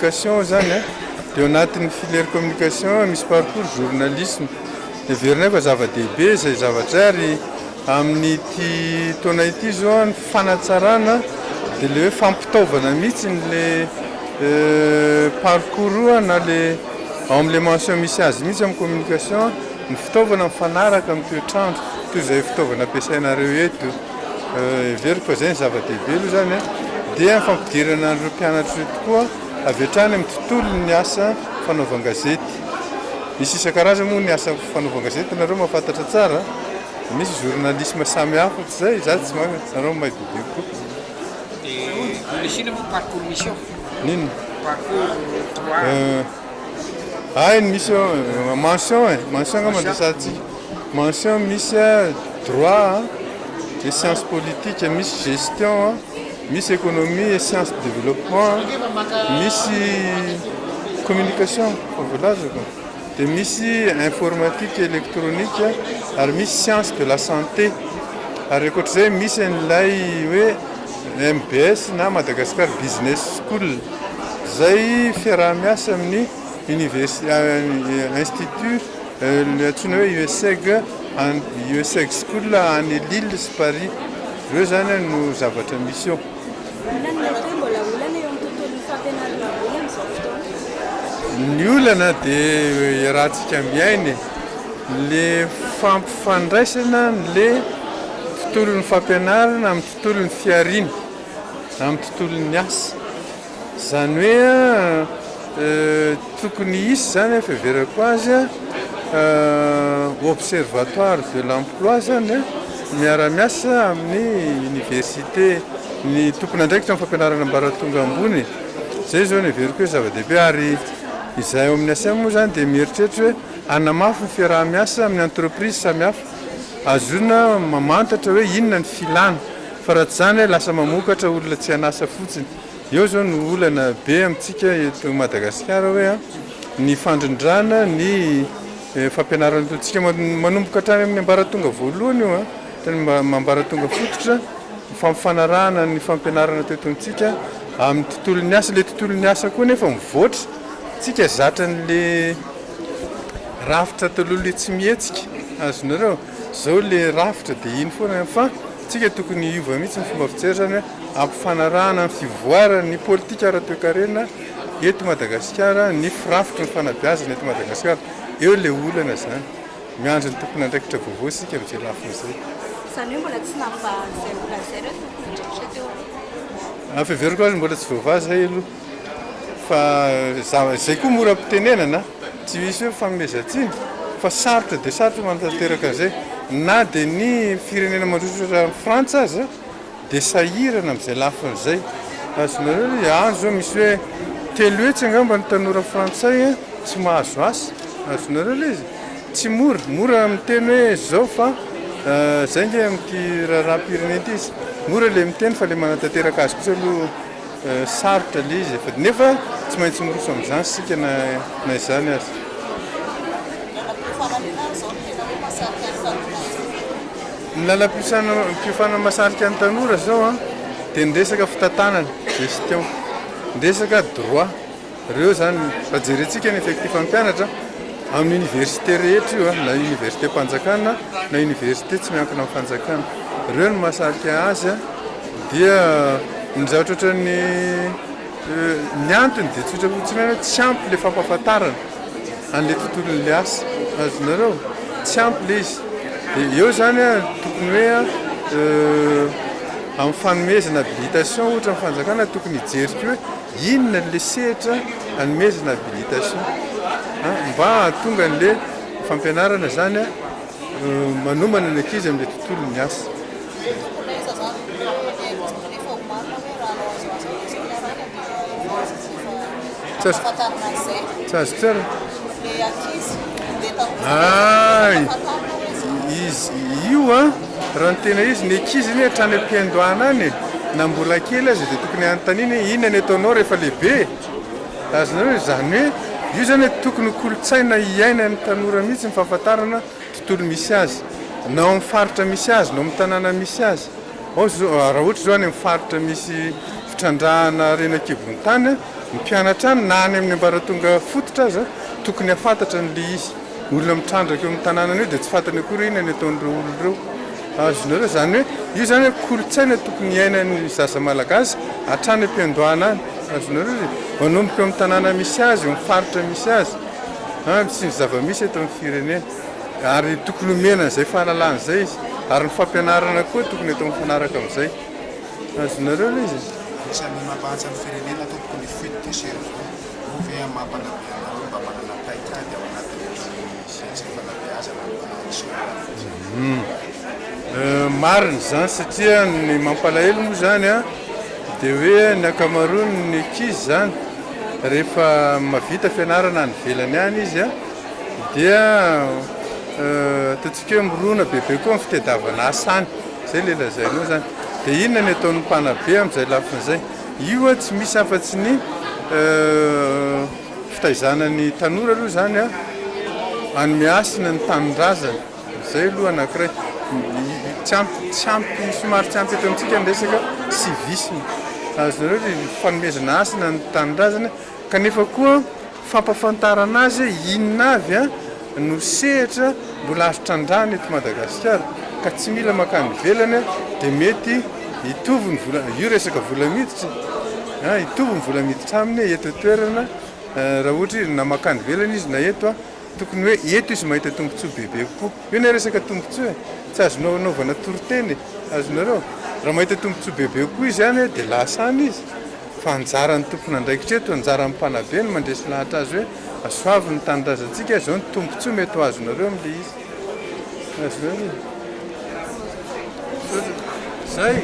communication zany a dia anatin'ny filière communication misy parcours journalisme everina fa zava-dehibe zay zavatra ary amin'ny ty taona ity zao ny fanatsarana dia le hoe fampitaovana mihitsy le parcours na le amin'le mention misy azy mihitsy amin'ny communication ny fitaovana mifanaraka amin'ny toetrandro toy izay fitaovana ampiasainareo eto everiko fa zay ny zava-dehibe aloha zany a dia ny fampidirana an'ireo mpianatra tokoa avy hatrany amin'ny tontolon'ny asa fanaovan-gazety misy isan-karazany moa ny asa fanaovan-gazety nareo mahafantatra tsara misy journalisme samy hafa tsy zay za tsy nareo mahay bebe koa nino ay misy mention mention nga mandesatsika mention misy droit et sciences politiques misy gestion misy économie et sciences de développement misy communication favolazako dia misy informatique et électronique ary misy sciences de la santé ary akoatr'izay misy an'ilay hoe MBS na Madagascar Business School zay fiaraha-miasa amin'ny institut antsoina hoe USEG School any Lille sy Paris reo zany no zavatra misy eo ny olana dia rahantsika miainy le fampifandraisana le tontolon'ny fampianarana amin'ny tontolon'ny fiarina amin'ny tontolon'ny asa zany hoe tokony isy zany efa everako azy observatoire de l'emploi zany miara-miasa amin'ny université ny tompony andraikitra amin'ny fampianarana ambaratonga ambony zay zao ny everiko hoe zava-dehibe ary izay ao amin'ny asa moa zany dia mieritreritra hoe anamafy ny fiaraha-miasa amin'ny entreprise samihafa azona mamantatra hoe inona ny filana fa raha tsy zany hoe lasa mamokatra olona tsy hanasa fotsiny eo zao ny olana be amintsika eto Madagasikara hoe ny fandrindrana ny fampianarana totsika manomboka hatrany amin'ny ambaratonga voalohany io tany ambaratonga fototra fampifanarahana ny fampianarana tetontsika amin'ny tontolon'ny asa le tontolon'ny asa koa nefa mivoatra tsika zatra n'le rafitra taloha le tsy mihetsika azonareo zao le rafitra dia iny foana fa tsika tokony iova mihitsy ny fomba fijery zany hoe ampifanarahana ny fivoarany politika ara-toekarena eto Madagasikara ny firafitra ny fanabeazana eto Madagasikara eo le olana zany miandro ny tompony andraikitra vaovao sika amin'izay lafiny zay zany hoe mbola tsy navahan'izay olona zay reo tompony andraikitra teo afeveriko azy mbola tsy voavaha zay aloha fa zay koa mora mpitenenana tsy misy hoe famezatsiny fa sarotra dia sarotra manatanteraka an'izay na dia ny firenena mandrosotra Frantsa azy dia sahirana amin'izay lafin'izay azonareo andro zao misy hoe telo hetsy angamba ny tanora frantsay tsy mahazo asa azonareo le izy tsy mora miteny hoe zao fa zay nge amin'ity raharam-pirenena ity izy mora le miteny fa le manatanteraka azy kosa aloha sarotra le izy fa nefa tsy maintsy miroso amin'izany sika na izany azy ny lalam-pifana masarika ny tanora zao dia ny resaka fitantanana gestion ny resaka droit reo zany fajerentsika ny effectif ampianatra amin'ny université rehetra io na université mpanjakana na université tsy miankina amin'ny fanjakana reo ny masarika azy dia ny zavatra ohatrany ny antony dia tsotra fotsiny hoe tsy ampy le fampahafantarana an'le tontolon'le asa azonareo tsy ampy le izy dia eo zany tokony hoe amin'ny fanomezana habilitation ohatra amin'ny fanjakana tokony hijerika hoe inona le sehatra hanomezana habilitation mba tonga n'le fampianarana zany manomana ny ankizy amin'le tontolon'ny asa tsy azo tsara izy io raha ny tena izy ny ankizy iny hatrany am-piandohana any na mbola kely azy dia tokony anontaniny inona ny ataonao rehefa lehibe azonareo zany hoe io zany tokony kolotsaina iaina amin'ny tanora mihitsy ny fahafantarana tontolo misy azy nao amin'ny faritra misy azy nao amin'ny tanàna misy azy raha ohatra zao any amin'ny faritra misy fitrandrahana renakibony tany ny mpianatra any na any amin'ny ambaratonga fototra aza tokony hafantatra n'le izy olona mitrandraka eo amin'ny tanànany io dia tsy fantany akory iny ny ataon'ireo olon'ireo azonareo zany hoe io zany hoe kolotsaina tokony iainan'ny zaza malagasy hatrany am-piandohana any azonareo manomboka eo amin'ny tanàna misy azy eo amin'ny faritra misy azy sy ny zava-misy eto amin'ny firenena ary tokony omena an'izay fahalalana izay izy ary ny fampianarana koa tokony eto mifanaraka amin'izay azonareo le izy isan'ny mampahantsy ny firenena tompoko ny fito servo ovy mampanabeana mba manana paikady ao anatin'ny siantsy fanabeazana marina zany satria ny mampalahelo moa zany a dia hoe ny akamaroany ny ankizy zany rehefa mavita fianarana any velany any izy a dia ataontsika hoe mirona bebe koa amin'ny fitadiavana asa any zay le lazainao zany dia inona ny ataon'ny mpanabe amin'izay lafin'izay io a tsy misy afa-tsy ny fitaizanany tanora aloha zany a anymiasina ny tanindrazana zay aloha anankiray tsampy somary tsy ampy eto amintsika ny resaka civisme azonareo ny fanomezana asina ny tanindrazana kanefa koa fampafantarana azy inona avy a no sehatra mbola azo trandrany eto Madagasikara ka tsy mila makany velany dia mety hitovy ny vola io resaka vola miditra hitovy ny vola miditra aminy eto toerana raha ohatra na makany velany izy na eto tokony hoe eto izy mahita tombontsoa bebe kokoa io na resaka tombontsoa tsy azonao anaovana toroteny azonareo raha mahita tombontsoa bebe kokoa izy any dia lasa any izy fa anjaran'ny tompona andraikitra eto anjaran'ny mpanabe no mandresy lahatra azy hoe asoavy ny tanindrazantsika zao ny tombontsoa mety ho azonareo amin'le izy azonareo zay